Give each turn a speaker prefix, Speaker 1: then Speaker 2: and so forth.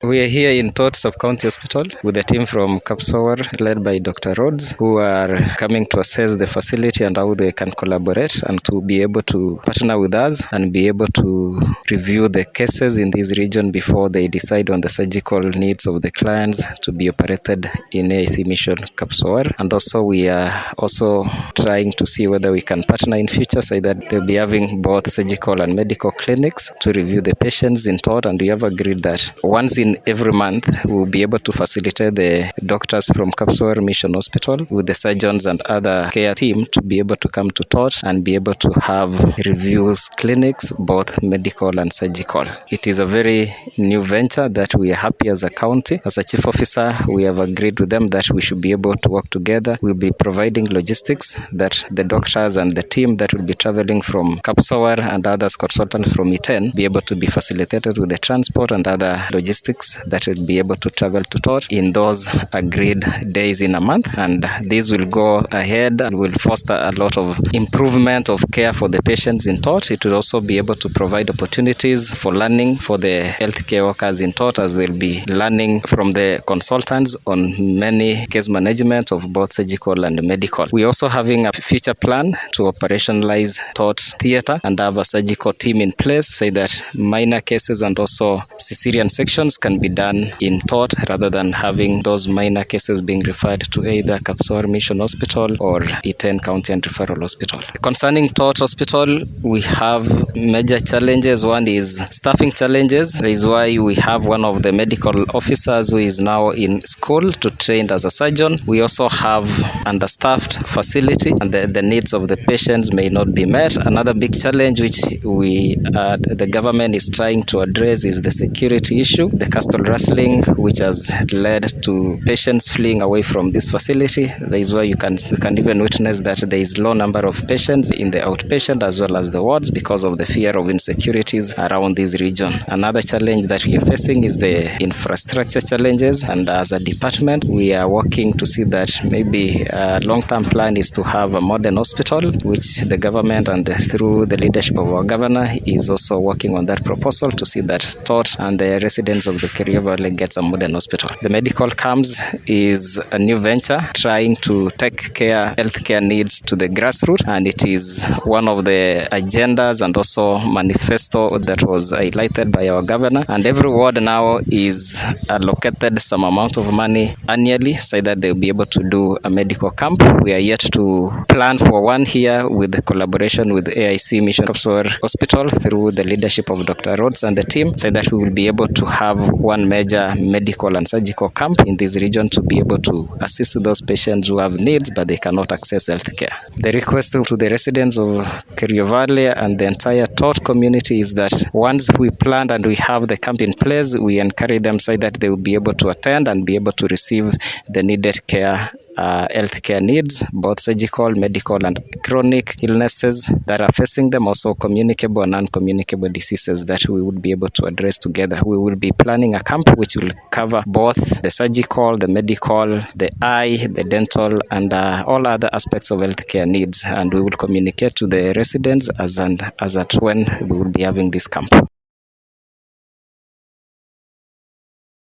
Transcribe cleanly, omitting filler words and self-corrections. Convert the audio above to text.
Speaker 1: We are here in Tot Sub-County Hospital with a team from Kapsowar led by Dr. Rhodes, who are coming to assess the facility and how they can collaborate and to be able to partner with us and be able to review the cases in this region before they decide on the surgical needs of the clients to be operated in AIC Mission Kapsowar. And also we are also trying to see whether we can partner in future so that they'll be having both surgical and medical clinics to review the patients in Tot, and we have agreed that once in every month we'll be able to facilitate the doctors from Kapsowar Mission Hospital with the surgeons and other care team to be able to come to Tot and be able to have reviews clinics, both medical and surgical. It is a very new venture that we are happy as a county. As a chief officer, we have agreed with them that we should be able to work together. We'll be providing logistics that the doctors and the team that will be traveling from Kapsowar and others consultants from Iten be able to be facilitated with the transport and other logistics that will be able to travel to Tot in those agreed days in a month. And this will go ahead and will foster a lot of improvement of care for the patients in Tot. It will also be able to provide opportunities for learning for the healthcare workers in Tot, as they'll be learning from the consultants on many case management of both surgical and medical. We're also having a future plan to operationalize Tot theater and have a surgical team in place so that minor cases and also cesarean sections can be done in Tot rather than having those minor cases being referred to either Kapsowar Mission Hospital or Iten County and Referral Hospital. Concerning Tot Hospital, we have major challenges. One is staffing challenges. That is why we have one of the medical officers who is now in school to train as a surgeon. We also have understaffed facility and the needs of the patients may not be met. Another big challenge which the government is trying to address is the security issue, the castle rustling, which has led to patients fleeing away from this facility. That is why you can even witness that there is low number of patients in the outpatient as well as the wards because of the fear of insecurities around this region. Another challenge that we are facing is the infrastructure challenges, and as a department we are working to see that maybe a long-term plan is to have a modern hospital, which the government and through the leadership of our governor is also working on that proposal to see that Tot and the residents of the Kerio Valley gets a modern hospital. The medical camps is a new venture trying to take care healthcare needs to the grassroots, and it is one of the agendas and also manifesto that was highlighted by our governor, and every ward now is allocated some amount of money annually so that they'll be able to do a medical camp. We are yet to plan for one here with the collaboration with AIC Mission Kapsowar Hospital through the leadership of Dr. Rhodes and the team, so that we will be able to have one major medical and surgical camp in this region to be able to assist those patients who have needs but they cannot access health care. The request to the residents of Kerio Valley and the entire Tot community is that once we plan and we have the camp in place, we encourage them so that they will be able to attend and be able to receive the needed care, healthcare needs, both surgical, medical, and chronic illnesses that are facing them, also communicable and non-communicable diseases that we would be able to address together. We will be planning a camp which will cover both the surgical, the medical, the eye, the dental, and all other aspects of healthcare needs, and we will communicate to the residents as at when we will be having this camp.